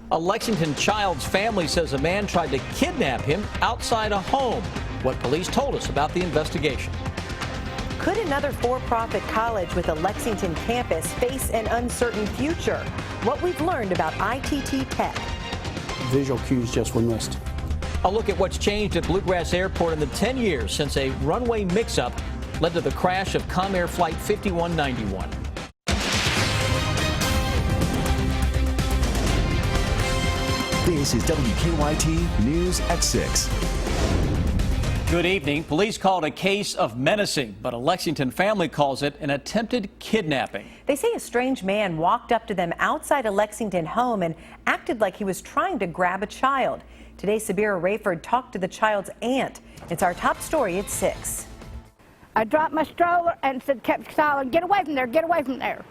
A Lexington child's family says a man tried to kidnap him outside a home. What police told us about the investigation. Could another for-profit college with a Lexington campus face an uncertain future? What we've learned about ITT Tech. Visual cues just were missed. A look at what's changed at Bluegrass Airport in the 10 years since a runway mix-up led to the crash of Comair Flight 5191. This is WKYT News at 6. Good evening. Police call it a case of menacing, but a Lexington family calls it an attempted kidnapping. They say a strange man walked up to them outside a Lexington home and acted like he was trying to grab a child. Today, Sabira Rayford talked to the child's aunt. It's our top story at 6. I dropped my stroller and kept calling, "Get away from there, get away from there."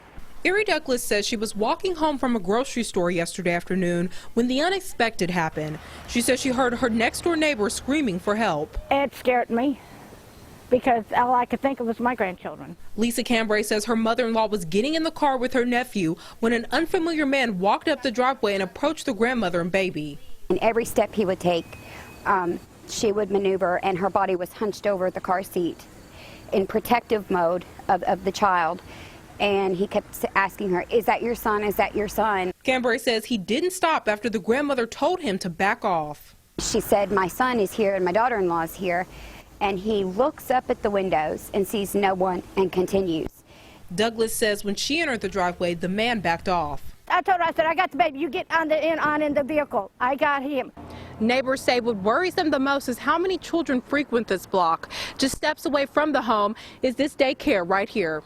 Erie Douglas says she was walking home from a grocery store yesterday afternoon when the unexpected happened. She says she heard her next-door neighbor screaming for help. It scared me because all I could think of was my grandchildren. Lisa Cambray says her mother-in-law was getting in the car with her nephew when an unfamiliar man walked up the driveway and approached the grandmother and baby. And every step he would take, she would maneuver, and her body was hunched over the car seat in protective mode of the child. And he kept asking her, "Is that your son? Is that your son?" Cambray says he didn't stop after the grandmother told him to back off. She said, "My son is here and my daughter-in-law is here." And he looks up at the windows and sees no one and continues. Douglas says when she entered the driveway, the man backed off. I told her, I said, "I got the baby. You get on in the vehicle. I got him." Neighbors say what worries them the most is how many children frequent this block. Just steps away from the home is this daycare right here.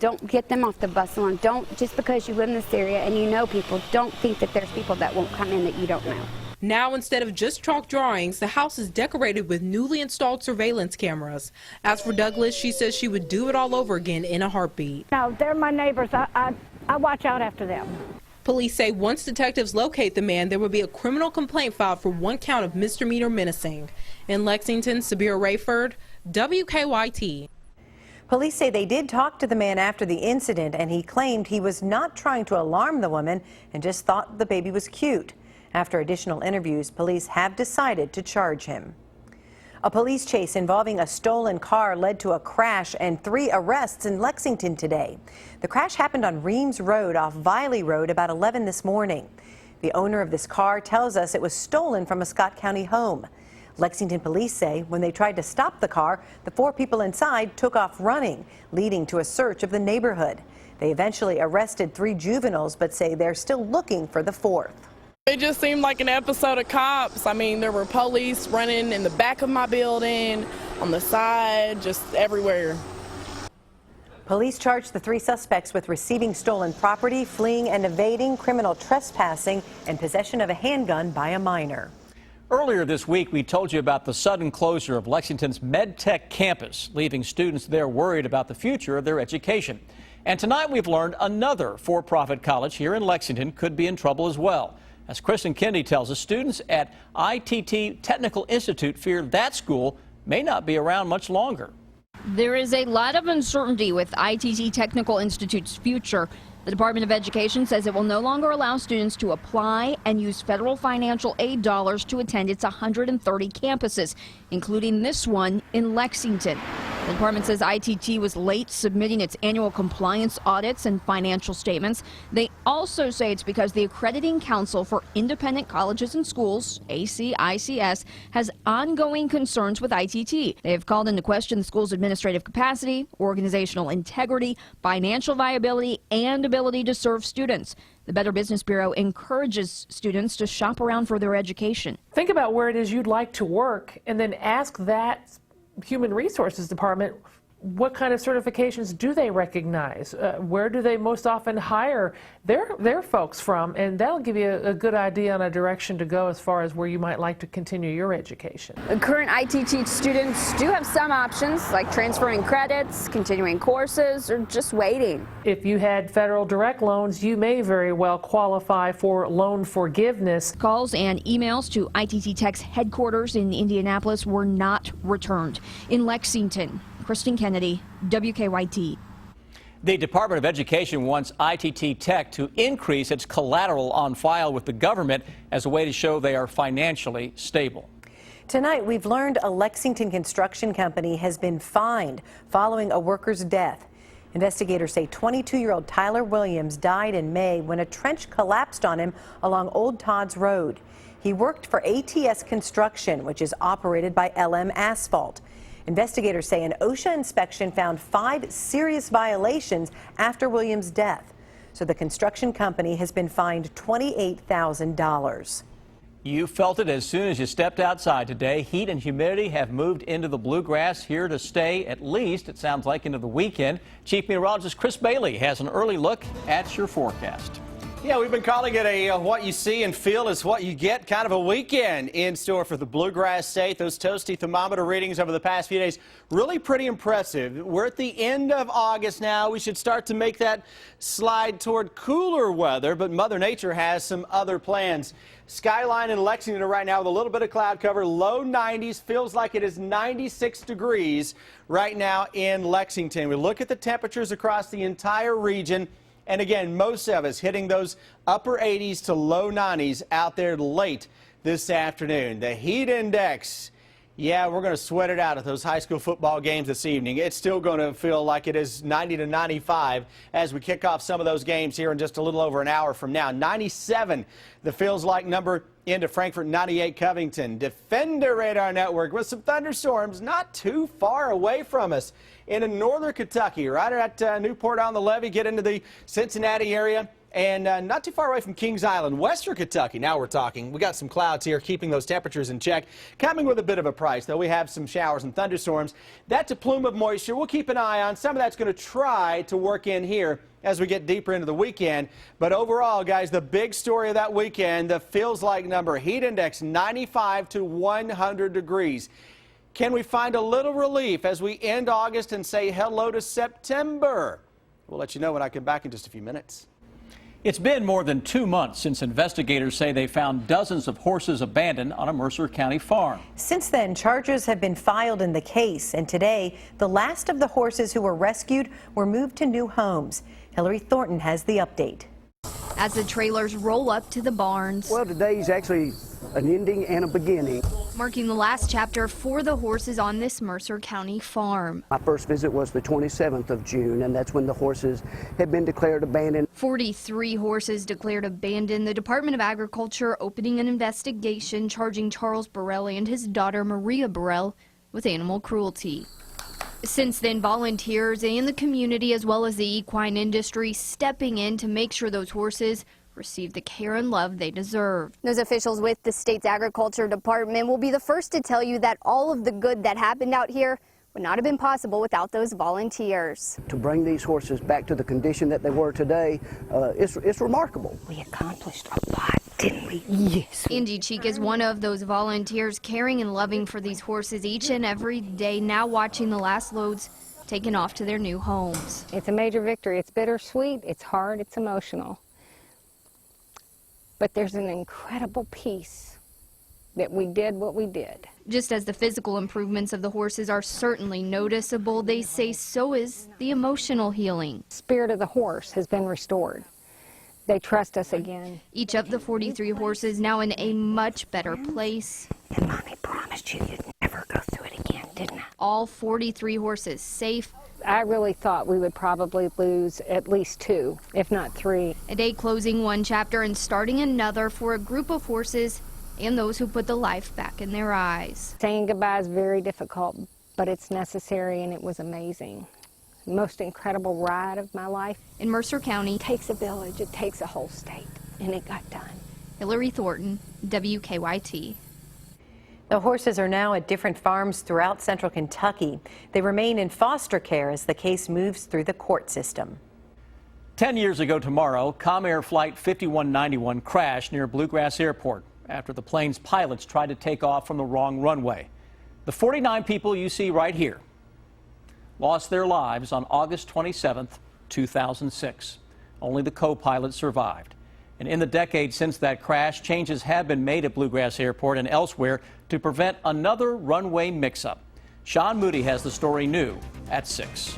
Don't get them off the bus line. Don't, just because you live in this area and you know people, don't think that there's people that won't come in that you don't know. Now, instead of just chalk drawings, the house is decorated with newly installed surveillance cameras. As for Douglas, she says she would do it all over again in a heartbeat. No, they're my neighbors. I watch out after them. Police say once detectives locate the man, there will be a criminal complaint filed for 1 count of misdemeanor menacing. In Lexington, Sabira Rayford, WKYT. Police say they did talk to the man after the incident, and he claimed he was not trying to alarm the woman and just thought the baby was cute. After additional interviews, police have decided to charge him. A police chase involving a stolen car led to a crash and 3 arrests in Lexington today. The crash happened on Reams Road off Viley Road about 11 this morning. The owner of this car tells us it was stolen from a Scott County home. Lexington police say when they tried to stop the car, the 4 people inside took off running, leading to a search of the neighborhood. They eventually arrested 3 juveniles, but say they're still looking for the 4th. It just seemed like an episode of Cops. I mean, there were police running in the back of my building, on the side, just everywhere. Police charged the 3 suspects with receiving stolen property, fleeing and evading, criminal trespassing, and possession of a handgun by a minor. Earlier this week, we told you about the sudden closure of Lexington's MedTech campus, leaving students there worried about the future of their education. And tonight we've learned another for-profit college here in Lexington could be in trouble as well. As Kristen Kennedy tells us, students at ITT Technical Institute fear that school may not be around much longer. There is a lot of uncertainty with ITT Technical Institute's future. The Department of Education says it will no longer allow students to apply and use federal financial aid dollars to attend its 130 campuses, including this one in Lexington. The department says ITT was late submitting its annual compliance audits and financial statements. They also say it's because the Accrediting Council for Independent Colleges and Schools, ACICS, has ongoing concerns with ITT. They have called into question the school's administrative capacity, organizational integrity, financial viability, and ability to serve students. The Better Business Bureau encourages students to shop around for their education. Think about where it is you'd like to work and then ask that Human Resources Department, what kind of certifications do they recognize? Where do they most often hire their folks from? And that'll give you a good idea on a direction to go as far as where you might like to continue your education. Current ITT students do have some options, like transferring credits, continuing courses, or just waiting. If you had federal direct loans, you may very well qualify for loan forgiveness. Calls and emails to ITT Tech's headquarters in Indianapolis were not returned. In Lexington, Kristen Kennedy, WKYT. The Department of Education wants ITT Tech to increase its collateral on file with the government as a way to show they are financially stable. Tonight, we've learned a Lexington construction company has been fined following a worker's death. Investigators say 22-year-old Tyler Williams died in May when a trench collapsed on him along Old Todd's Road. He worked for ATS Construction, which is operated by LM Asphalt. Investigators say an OSHA inspection found 5 serious violations after Williams' death. So the construction company has been fined $28,000. You felt it as soon as you stepped outside today. Heat and humidity have moved into the bluegrass, here to stay at least, it sounds like, into the weekend. Chief Meteorologist Chris Bailey has an early look at your forecast. Yeah, we've been calling it a what you see and feel is what you get kind of a weekend in store for the Bluegrass State. Those toasty thermometer readings over the past few days, really pretty impressive. We're at the end of August now. We should start to make that slide toward cooler weather, but Mother Nature has some other plans. Skyline in Lexington right now with a little bit of cloud cover, low 90s, feels like it is 96 degrees right now in Lexington. We look at the temperatures across the entire region. And again, most of us hitting those upper 80s to low 90s out there late this afternoon. The heat index, yeah, we're going to sweat it out at those high school football games this evening. It's still going to feel like it is 90 to 95 as we kick off some of those games here in just a little over an hour from now. 97, the feels like number into Frankfort, 98 Covington. Defender radar network with some thunderstorms not too far away from us in northern Kentucky, right at Newport on the Levee, get into the Cincinnati area. And not too far away from Kings Island, western Kentucky. Now we're talking. We got some clouds here keeping those temperatures in check. Coming with a bit of a price, though. We have some showers and thunderstorms. That's a plume of moisture we'll keep an eye on. Some of that's going to try to work in here as we get deeper into the weekend. But overall, guys, the big story of that weekend, the feels like number, heat index 95 to 100 degrees. Can we find a little relief as we end August and say hello to September? We'll let you know when I come back in just a few minutes. It's been more than 2 months since investigators say they found dozens of horses abandoned on a Mercer County farm. Since then, charges have been filed in the case, and today, the last of the horses who were rescued were moved to new homes. Hillary Thornton has the update. As the trailers roll up to the barns. Well, today's actually an ending and a beginning. Marking the last chapter for the horses on this Mercer County farm. My first visit was the 27th of June, and that's when the horses had been declared abandoned. 43 horses declared abandoned. The Department of Agriculture opening an investigation charging Charles Burrell and his daughter Maria Burrell with animal cruelty. Since then, volunteers and the community, as well as the equine industry, stepping in to make sure those horses receive the care and love they deserve. Those officials with the state's agriculture department will be the first to tell you that all of the good that happened out here would not have been possible without those volunteers. To bring these horses back to the condition that they were today, it's remarkable. We accomplished a lot, didn't we? Yes. Andy Cheek is one of those volunteers caring and loving for these horses each and every day, now watching the last loads taken off to their new homes. It's a major victory. It's bittersweet, it's hard, it's emotional. But there's an incredible peace that we did what we did. Just as the physical improvements of the horses are certainly noticeable, they say so is the emotional healing. Spirit of the horse has been restored. They trust us again. Each of the 43 horses now in a much better place. And Mommy promised you'd never go through it again, didn't I? All 43 horses safe. I really thought we would probably lose at least 2, if not 3. A day closing one chapter and starting another for a group of horses and those who put the life back in their eyes. Saying goodbye is very difficult, but it's necessary, and it was amazing. The most incredible ride of my life. In Mercer County, It takes a village, it takes a whole state, and it got done. Hillary Thornton, WKYT. The horses are now at different farms throughout central Kentucky. They remain in foster care as the case moves through the court system. 10 years ago tomorrow, Comair Flight 5191 crashed near Bluegrass Airport after the plane's pilots tried to take off from the wrong runway. The 49 people you see right here lost their lives on August 27th, 2006. Only the co-pilot survived. And in the decade since that crash, changes have been made at Bluegrass Airport and elsewhere to prevent another runway mix-up. Sean Moody has the story new at 6.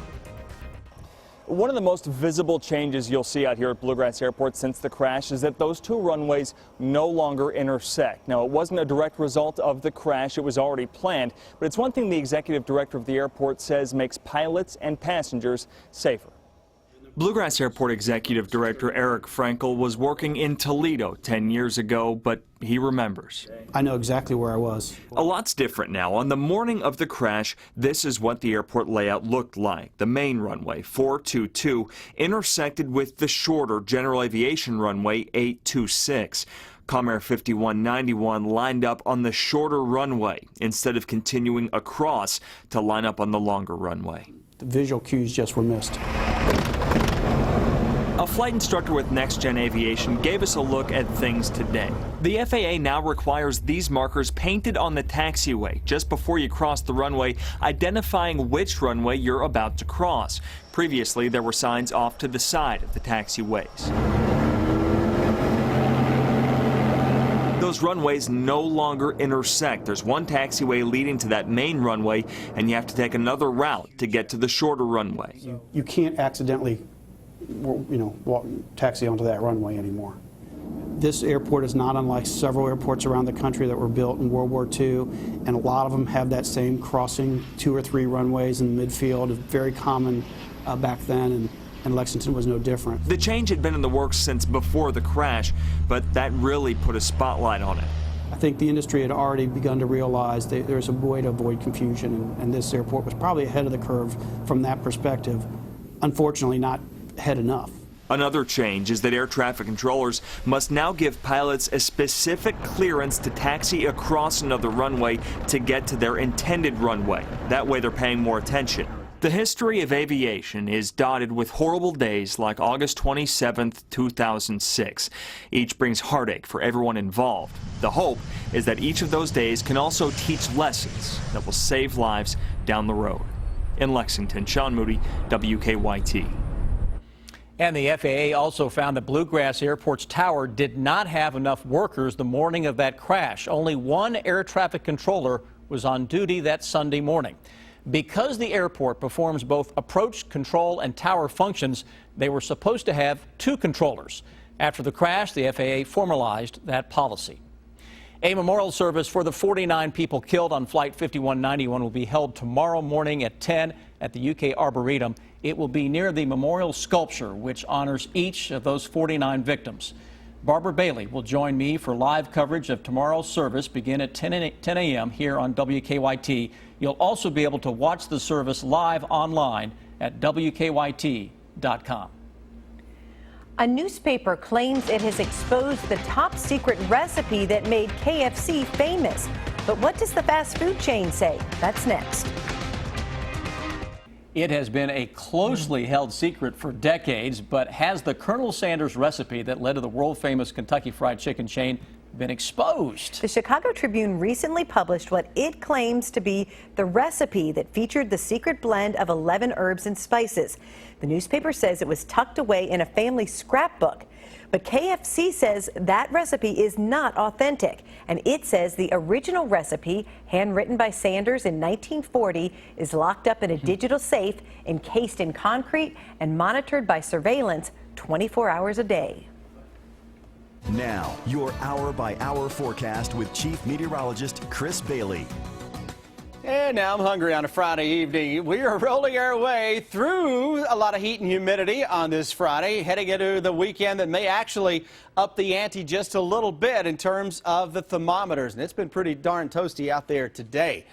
One of the most visible changes you'll see out here at Bluegrass Airport since the crash is that those two runways no longer intersect. Now, it wasn't a direct result of the crash. It was already planned. But it's one thing the executive director of the airport says makes pilots and passengers safer. Bluegrass Airport Executive Director Eric Frankel was working in Toledo 10 years ago, but he remembers. I know exactly where I was. A lot's different now. On the morning of the crash, this is what the airport layout looked like. The main runway, 422, intersected with the shorter general aviation runway, 826. Comair 5191 lined up on the shorter runway instead of continuing across to line up on the longer runway. The visual cues just were missed. A flight instructor with Next Gen Aviation gave us a look at things today. The FAA now requires these markers painted on the taxiway just before you cross the runway, identifying which runway you're about to cross. Previously, there were signs off to the side of the taxiways. Those runways no longer intersect. There's one taxiway leading to that main runway, and you have to take another route to get to the shorter runway. You can't accidentally taxi onto that runway anymore. This airport is not unlike several airports around the country that were built in World War II, and a lot of them have that same crossing 2 or 3 runways in the midfield. Very common back then, and Lexington was no different. The change had been in the works since before the crash, but that really put a spotlight on it. I think the industry had already begun to realize that there's a way to avoid confusion, and this airport was probably ahead of the curve from that perspective. Unfortunately, not ahead enough. Another change is that air traffic controllers must now give pilots a specific clearance to taxi across another runway to get to their intended runway. That way they're paying more attention. The history of aviation is dotted with horrible days like August 27, 2006. Each brings heartache for everyone involved. The hope is that each of those days can also teach lessons that will save lives down the road. In Lexington, Sean Moody, WKYT. And the FAA also found that Bluegrass Airport's tower did not have enough workers the morning of that crash. Only one air traffic controller was on duty that Sunday morning. Because the airport performs both approach control and tower functions, they were supposed to have 2 controllers. After the crash, the FAA formalized that policy. A memorial service for the 49 people killed on Flight 5191 will be held tomorrow morning at 10 at the UK Arboretum. It will be near the memorial sculpture, which honors each of those 49 victims. Barbara Bailey will join me for live coverage of tomorrow's service, begin at 10 a.m. here on WKYT. You'll also be able to watch the service live online at WKYT.com. A newspaper claims it has exposed the top secret recipe that made KFC famous. But what does the fast food chain say? That's next. It has been a closely held secret for decades, but has the Colonel Sanders recipe that led to the world-famous Kentucky Fried Chicken chain been exposed? The Chicago Tribune recently published what it claims to be the recipe that featured the secret blend of 11 herbs and spices. The newspaper says it was tucked away in a family scrapbook. But KFC says that recipe is not authentic, and it says the original recipe, handwritten by Sanders in 1940, is locked up in a digital safe encased in concrete and monitored by surveillance 24 hours a day. Now, your hour-by-hour forecast with Chief Meteorologist Chris Bailey. And now I'm hungry on a Friday evening. We are rolling our way through a lot of heat and humidity on this Friday, heading into the weekend that may actually up the ante just a little bit in terms of the thermometers. And it's been pretty darn toasty out there today.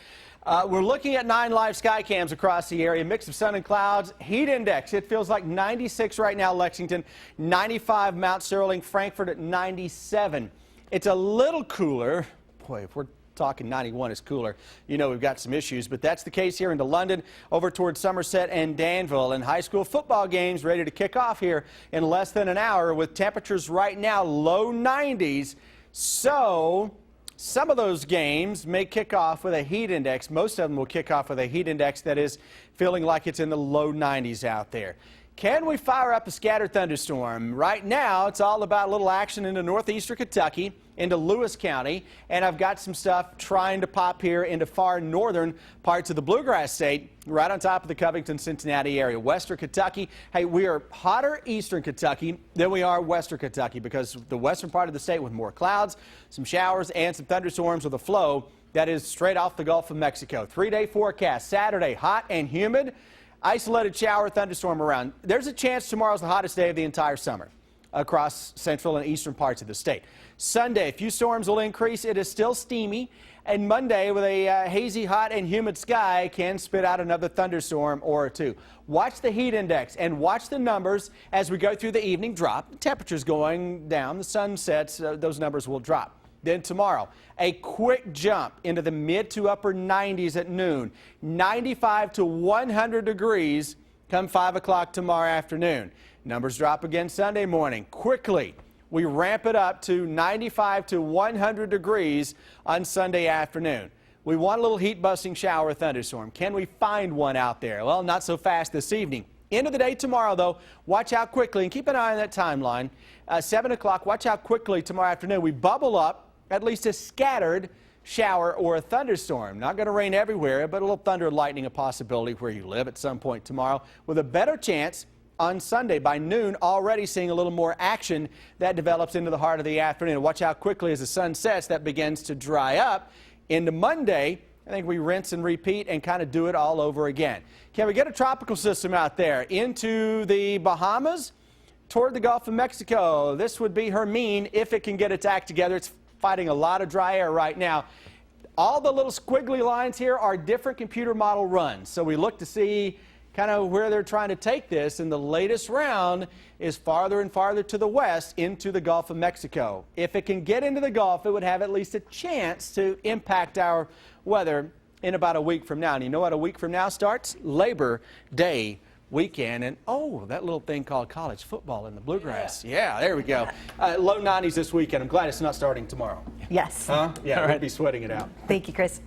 We're looking at 9 live sky cams across the area, mix of sun and clouds. Heat index, it feels like 96 right now, Lexington, 95 Mount Sterling, Frankfurt at 97. It's a little cooler. Boy, if we're talking 91 is cooler, you know we've got some issues, but that's the case here into London, over towards Somerset and Danville. And high school football games ready to kick off here in less than an hour with temperatures right now low 90s. So some of those games may kick off with a heat index. Most of them will kick off with a heat index that is feeling like it's in the low 90s out there. Can we fire up a scattered thunderstorm? Right now, it's all about a little action into northeastern Kentucky, into Lewis County, and I've got some stuff trying to pop here into far northern parts of the Bluegrass State, right on top of the Covington-Cincinnati area. Western Kentucky, hey, we are hotter eastern Kentucky than we are western Kentucky because the western part of the state with more clouds, some showers, and some thunderstorms with a flow that is straight off the Gulf of Mexico. 3-day forecast, Saturday, hot and humid. Isolated shower, thunderstorm around. There's a chance tomorrow's the hottest day of the entire summer across central and eastern parts of the state. Sunday, a few storms will increase. It is still steamy. And Monday, with a hazy, hot, and humid sky, can spit out another thunderstorm or two. Watch the heat index and watch the numbers as we go through the evening drop. The temperature's going down. The sun sets. Those numbers will drop. Then tomorrow, a quick jump into the mid to upper 90s at noon. 95 to 100 degrees come 5 o'clock tomorrow afternoon. Numbers drop again Sunday morning. Quickly, we ramp it up to 95 to 100 degrees on Sunday afternoon. We want a little heat-busting shower or thunderstorm. Can we find one out there? Well, not so fast this evening. End of the day tomorrow, though, watch out quickly and keep an eye on that timeline. 7 o'clock, watch out quickly tomorrow afternoon. We bubble up at least a scattered shower or a thunderstorm. Not going to rain everywhere, but a little thunder and lightning a possibility where you live at some point tomorrow, with a better chance on Sunday. By noon, already seeing a little more action that develops into the heart of the afternoon. Watch out quickly as the sun sets, that begins to dry up. Into Monday, I think we rinse and repeat and kind of do it all over again. Can we get a tropical system out there into the Bahamas toward the Gulf of Mexico? This would be Hermine if it can get its act together. It's fighting a lot of dry air right now. All the little squiggly lines here are different computer model runs. So we look to see kind of where they're trying to take this, and the latest round is farther and farther to the west into the Gulf of Mexico. If it can get into the Gulf, it would have at least a chance to impact our weather in about a week from now. And you know what a week from now starts? Labor Day weekend, and oh, that little thing called college football in the Bluegrass. Yeah, there we go. Low 90s this weekend. I'm glad it's not starting tomorrow. Yes. Huh? Yeah, we'll be sweating it out. Thank you, Chris.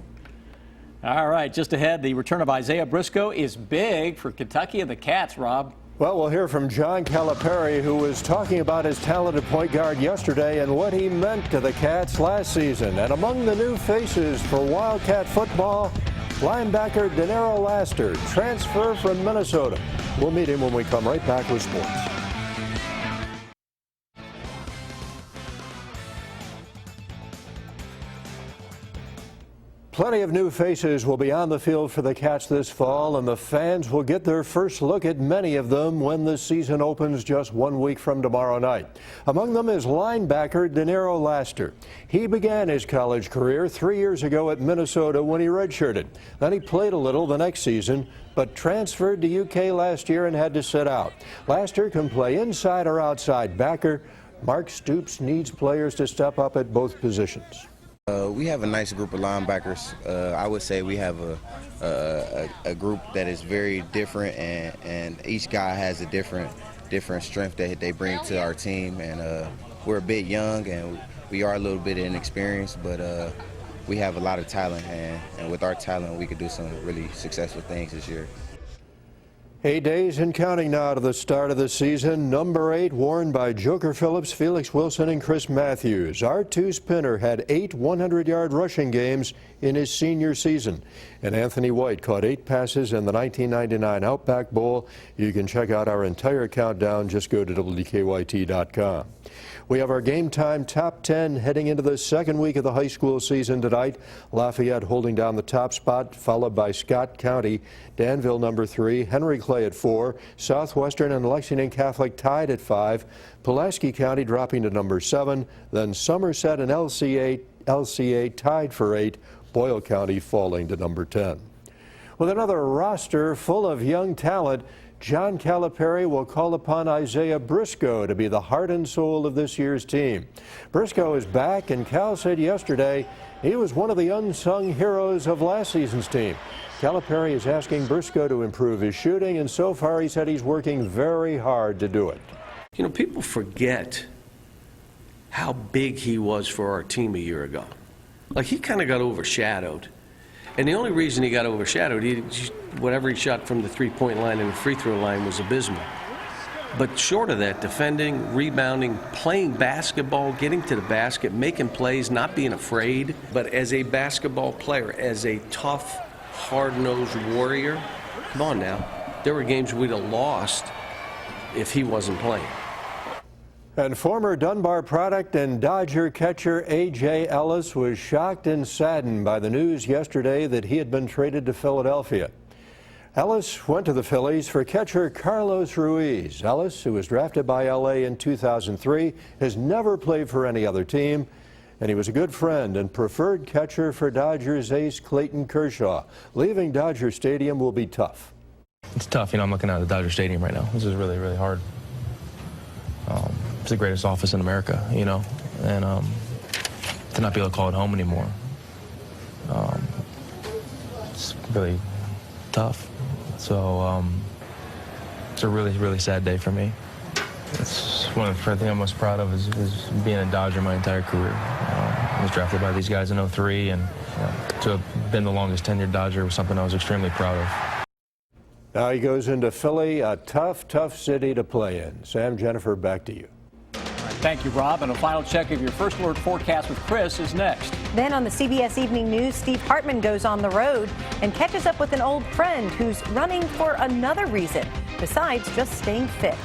All right, just ahead, the return of Isaiah Briscoe is big for Kentucky and the Cats, Rob. Well, we'll hear from John Calipari, who was talking about his talented point guard yesterday and what he meant to the Cats last season. And among the new faces for Wildcat football, linebacker Denero Laster, transfer from Minnesota. We'll meet him when we come right back with sports. Plenty of new faces will be on the field for the Cats this fall, and the fans will get their first look at many of them when the season opens just 1 week from tomorrow night. Among them is linebacker Denero Laster. He began his college career 3 years ago at Minnesota when he redshirted. Then he played a little the next season, but transferred to UK last year and had to sit out. Laster can play inside or outside backer. Mark Stoops needs players to step up at both positions. We have a nice group of linebackers. I would say we have a group that is very different, and each guy has a different strength that they bring to our team. And we're a bit young, and we are a little bit inexperienced, but we have a lot of talent, and with our talent, we could do some really successful things this year. 8 days and counting now to the start of the season. Number 8 worn by Joker Phillips, Felix Wilson, and Chris Matthews. R2 Spinner had 8 100-yard rushing games in his senior season. And Anthony White caught 8 passes in the 1999 Outback Bowl. You can check out our entire countdown. Just go to WKYT.com. We have our game time top 10 heading into the second week of the high school season tonight. Lafayette holding down the top spot, followed by Scott County, Danville number 3, Henry Clay at 4, Southwestern and Lexington Catholic tied at 5, Pulaski County dropping to number 7, then Somerset and LCA tied for 8, Boyle County falling to number 10. With another roster full of young talent, John Calipari will call upon Isaiah Briscoe to be the heart and soul of this year's team. Briscoe is back, and Cal said yesterday he was one of the unsung heroes of last season's team. Calipari is asking Briscoe to improve his shooting, and so far he said he's working very hard to do it. You know, people forget how big he was for our team a year ago. Like, he kind of got overshadowed. And the only reason he got overshadowed, whatever he shot from the three-point line and the free throw line was abysmal. But short of that, defending, rebounding, playing basketball, getting to the basket, making plays, not being afraid. But as a basketball player, as a tough, hard-nosed warrior, come on now, there were games we'd have lost if he wasn't playing. And former Dunbar product and Dodger catcher A.J. Ellis was shocked and saddened by the news yesterday that he had been traded to Philadelphia. Ellis went to the Phillies for catcher Carlos Ruiz. Ellis, who was drafted by L.A. in 2003, has never played for any other team, and he was a good friend and preferred catcher for Dodgers ace Clayton Kershaw. Leaving Dodger Stadium will be tough. It's tough. I'm looking at the Dodger Stadium right now. This is really, really hard. It's the greatest office in America, and to not be able to call it home anymore, it's really tough. So it's a really, really sad day for me. It's one of the things I'm most proud of is being a Dodger my entire career. I was drafted by these guys in '03, and to have been the longest tenured Dodger was something I was extremely proud of. Now he goes into Philly, a tough, tough city to play in. Sam, Jennifer, back to you. Thank you, Rob. And a final check of your first alert forecast with Chris is next. Then on the CBS Evening News, Steve Hartman goes on the road and catches up with an old friend who's running for another reason besides just staying fit.